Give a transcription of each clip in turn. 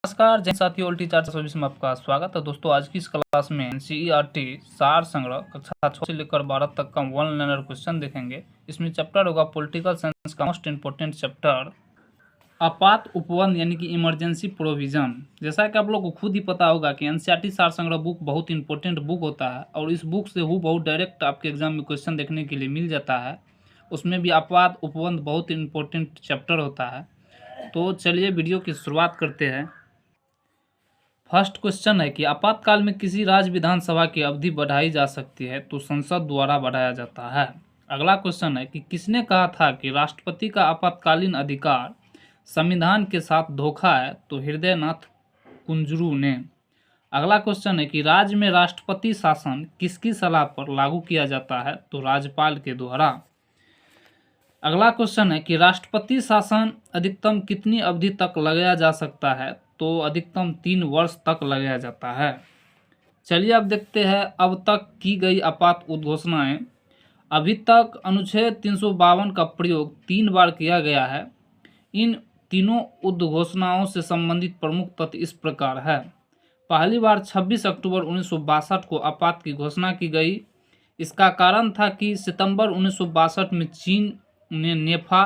नमस्कार जय साथियों, उल्टी 424 में आपका स्वागत है। दोस्तों आज की इस क्लास में एनसीईआरटी सार संग्रह कक्षा 6 से लेकर 12 तक का वन लाइनर क्वेश्चन देखेंगे। इसमें चैप्टर होगा पॉलिटिकल साइंस का मोस्ट इंपोर्टेंट चैप्टर आपात उपबंध यानी कि इमरजेंसी प्रोविजन। जैसा कि आप लोग को खुद ही पता होगा कि एनसीईआरटी सार संग्रह बुक बहुत इंपॉर्टेंट बुक होता है और इस बुक से बहुत डायरेक्ट आपके एग्जाम में क्वेश्चन देखने के लिए मिल जाता है। उसमें भी आपात उपबंध बहुत इंपॉर्टेंट चैप्टर होता है। तो चलिए वीडियो की शुरुआत करते हैं। फर्स्ट क्वेश्चन है कि आपातकाल में किसी राज्य विधानसभा की अवधि बढ़ाई जा सकती है तो संसद द्वारा बढ़ाया जाता है। अगला क्वेश्चन है कि किसने कहा था कि राष्ट्रपति का आपातकालीन अधिकार संविधान के साथ धोखा है तो हृदयनाथ कुंजरू ने। अगला क्वेश्चन है कि राज्य में राष्ट्रपति शासन किसकी सलाह पर लागू किया जाता है तो राज्यपाल के द्वारा। अगला क्वेश्चन है कि राष्ट्रपति शासन अधिकतम कितनी अवधि तक लगाया जा सकता है तो अधिकतम 3 वर्ष तक लगाया जाता है। चलिए अब देखते हैं अब तक की गई आपात उद्घोषणाएं। अभी तक अनुच्छेद 352 का प्रयोग 3 बार किया गया है। इन तीनों उद्घोषणाओं से संबंधित प्रमुख तथ्य इस प्रकार है। पहली बार 26 अक्टूबर 1962 को आपात की घोषणा की गई। इसका कारण था कि सितंबर 1962 में चीन ने नेफा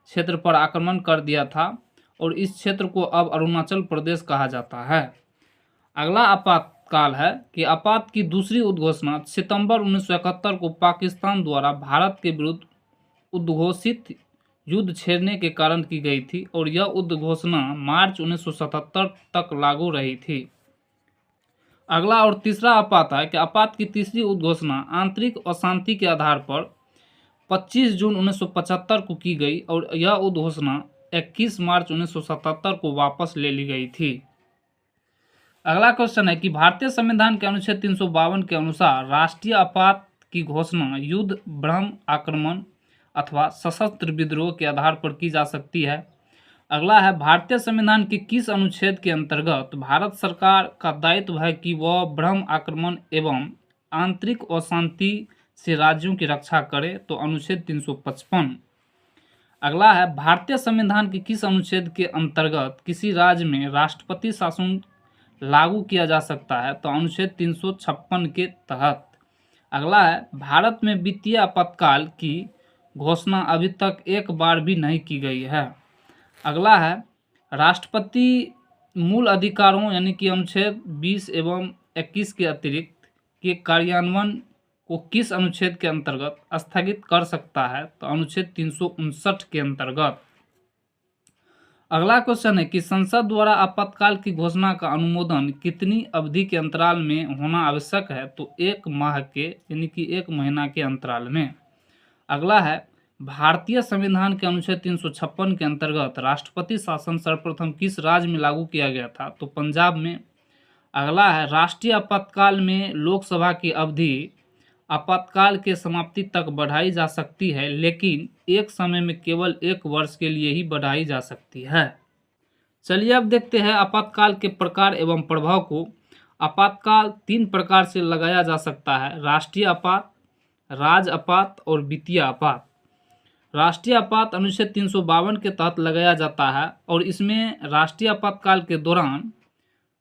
क्षेत्र पर आक्रमण कर दिया था और इस क्षेत्र को अब अरुणाचल प्रदेश कहा जाता है। अगला आपातकाल है कि आपात की दूसरी उद्घोषणा सितंबर 1971 को पाकिस्तान द्वारा भारत के विरुद्ध उद्घोषित युद्ध छेड़ने के कारण की गई थी और यह उद्घोषणा मार्च 1977 तक लागू रही थी। अगला और तीसरा आपात है कि आपात की तीसरी उद्घोषणा आंतरिक अशांति के आधार पर 25 जून 1975 को की गई और यह उद्घोषणा 21 मार्च 1977 को वापस ले ली गई थी। अगला क्वेश्चन है कि भारतीय संविधान के अनुच्छेद 352 के अनुसार राष्ट्रीय आपात की घोषणा युद्ध, भ्रम, आक्रमण अथवा सशस्त्र विद्रोह के आधार पर की जा सकती है। अगला है भारतीय संविधान के किस अनुच्छेद के अंतर्गत भारत सरकार का दायित्व है कि वह भ्रम, आक्रमण एवं आंतरिक अशांति से राज्यों की रक्षा करे तो अनुच्छेद 355। अगला है भारतीय संविधान के किस अनुच्छेद के अंतर्गत किसी राज्य में राष्ट्रपति शासन लागू किया जा सकता है तो अनुच्छेद 356 के तहत। अगला है भारत में वित्तीय आपातकाल की घोषणा अभी तक एक बार भी नहीं की गई है। अगला है राष्ट्रपति मूल अधिकारों यानी कि अनुच्छेद 20 एवं 21 के अतिरिक्त के कार्यान्वयन को किस अनुच्छेद के अंतर्गत स्थगित कर सकता है तो अनुच्छेद 359 के अंतर्गत। अगला क्वेश्चन है कि संसद द्वारा आपातकाल की घोषणा का अनुमोदन कितनी अवधि के अंतराल में होना आवश्यक है तो 1 माह के यानी कि 1 महीना के अंतराल में। अगला है भारतीय संविधान के अनुच्छेद 356 के अंतर्गत राष्ट्रपति शासन सर्वप्रथम किस राज्य में लागू किया गया था तो पंजाब में। अगला है राष्ट्रीय आपातकाल में लोकसभा की अवधि आपातकाल के समाप्ति तक बढ़ाई जा सकती है लेकिन एक समय में केवल 1 वर्ष के लिए ही बढ़ाई जा सकती है। चलिए अब देखते हैं आपातकाल के प्रकार एवं प्रभाव को। आपातकाल 3 प्रकार से लगाया जा सकता है: राष्ट्रीय आपात, राज्य आपात और वित्तीय आपात। राष्ट्रीय आपात अनुच्छेद 352 के तहत लगाया जाता है और इसमें राष्ट्रीय आपातकाल के दौरान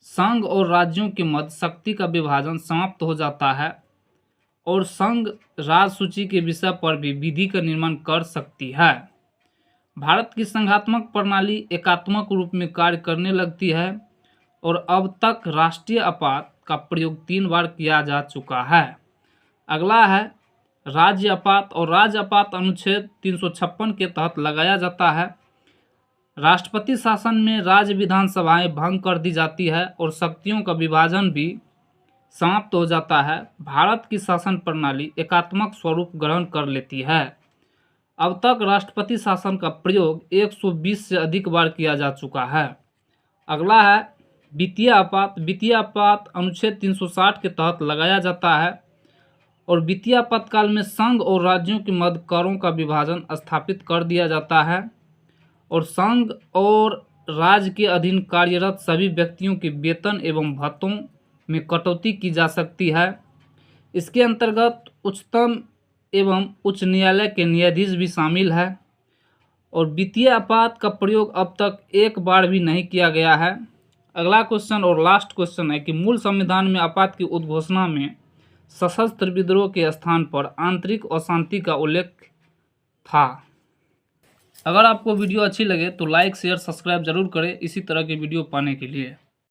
संघ और राज्यों के मध्य शक्ति का विभाजन समाप्त हो जाता है और संघ राज्य सूची के विषय पर भी विधि का निर्माण कर सकती है। भारत की संघात्मक प्रणाली एकात्मक रूप में कार्य करने लगती है और अब तक राष्ट्रीय आपात का प्रयोग 3 बार किया जा चुका है। अगला है राज्य आपात और राज्य आपात अनुच्छेद 356 के तहत लगाया जाता है। राष्ट्रपति शासन में राज्य विधानसभाएं भंग कर दी जाती है और शक्तियों का विभाजन भी समाप्त हो जाता है। भारत की शासन प्रणाली एकात्मक स्वरूप ग्रहण कर लेती है। अब तक राष्ट्रपति शासन का प्रयोग 120 से अधिक बार किया जा चुका है। अगला है वित्तीय आपात। वित्तीय आपात अनुच्छेद 360 के तहत लगाया जाता है और वित्तीय आपातकाल में संघ और राज्यों के मध्य करों का विभाजन स्थापित कर दिया जाता है और संघ और राज्य के अधीन कार्यरत सभी व्यक्तियों के वेतन एवं भत्तों में कटौती की जा सकती है। इसके अंतर्गत उच्चतम एवं उच्च न्यायालय के न्यायाधीश भी शामिल है और वित्तीय आपात का प्रयोग अब तक एक बार भी नहीं किया गया है। अगला क्वेश्चन और लास्ट क्वेश्चन है कि मूल संविधान में आपात की उद्घोषणा में सशस्त्र विद्रोह के स्थान पर आंतरिक अशांति का उल्लेख था। अगर आपको वीडियो अच्छी लगे तो लाइक शेयर सब्सक्राइब जरूर करें इसी तरह की वीडियो पाने के लिए।